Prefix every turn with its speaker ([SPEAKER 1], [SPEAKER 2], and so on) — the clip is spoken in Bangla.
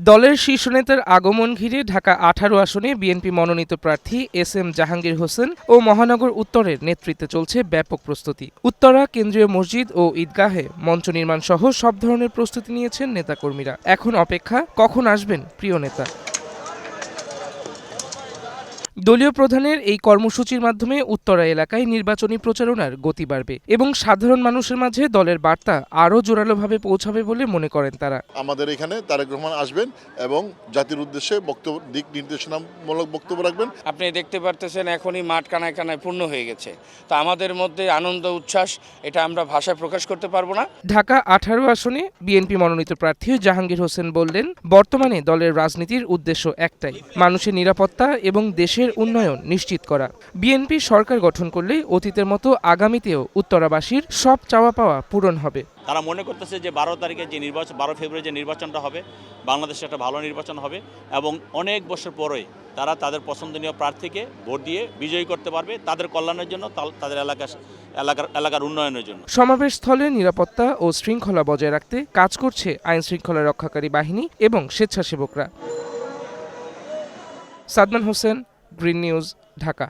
[SPEAKER 1] দলের শীর্ষ নেতার আগমন ঘিরে ঢাকা ১৮ আসনে বিএনপি মনোনীত প্রার্থী এস.এম. জাহাঙ্গীর হোসেন ও মহানগর উত্তরের নেতৃত্বে চলছে ব্যাপক প্রস্তুতি। উত্তরা কেন্দ্রীয় মসজিদ ও ঈদগাহে মঞ্চ নির্মাণ সহ সব ধরনের প্রস্তুতি নিয়েছেন নেতাকর্মীরা। এখন অপেক্ষা কখন আসবেন প্রিয় নেতা। দলীয় প্রধানের এই কর্মসূচির মাধ্যমে উত্তরা এলাকায় নির্বাচনী প্রচারণার গতি বাড়বে এবং সাধারণ মানুষের মাঝে দলের বার্তা আরও জোরালোভাবে পৌঁছাবে বলে মনে করেন তারা।
[SPEAKER 2] আমাদের এখানে তারেক রহমান আসবেন এবং জাতির উদ্দেশ্যে বক্তব্য দিক নির্দেশনামূলক বক্তব্য রাখবেন।
[SPEAKER 3] আপনি দেখতে পারতেছেন এখনই মাঠ কানায় কানায় পূর্ণ হয়ে গেছে। তো আমাদের মধ্যে আনন্দ উচ্ছ্বাস এটা আমরা ভাষায় প্রকাশ করতে পারবো না।
[SPEAKER 1] ঢাকা ১৮ আসনে বিএনপি মনোনীত প্রার্থী জাহাঙ্গীর হোসেন বললেন, বর্তমানে দলের রাজনীতির উদ্দেশ্য একটাই, মানুষের নিরাপত্তা এবং দেশের উন্নয়ন নিশ্চিত করা। বিএনপি সরকার গঠন করলে অতীতের মতো আগামীতেও উত্তরাবাসীর সব চাওয়া পাওয়া পূরণ হবে।
[SPEAKER 4] তারা মনে করতেছে যে ১২ তারিখে যে নির্বাচন, ১২ ফেব্রুয়ারি যে নির্বাচনটা হবে, বাংলাদেশে একটা ভালো নির্বাচন হবে এবং অনেক বছর পরে তারা তাদের পছন্দনীয় প্রার্থীকে ভোট দিয়ে বিজয়ী করতে পারবে, তাদের কল্যাণের জন্য, তাদের এলাকার উন্নয়নের জন্য।
[SPEAKER 1] সমাবেশ স্থলে নিরাপত্তা ও শৃঙ্খলা বজায় রাখতে কাজ করছে আইন শৃঙ্খলা রক্ষাকারী বাহিনী এবং স্বেচ্ছাসেবকরা। Sadman Hossain, green news, Dhaka.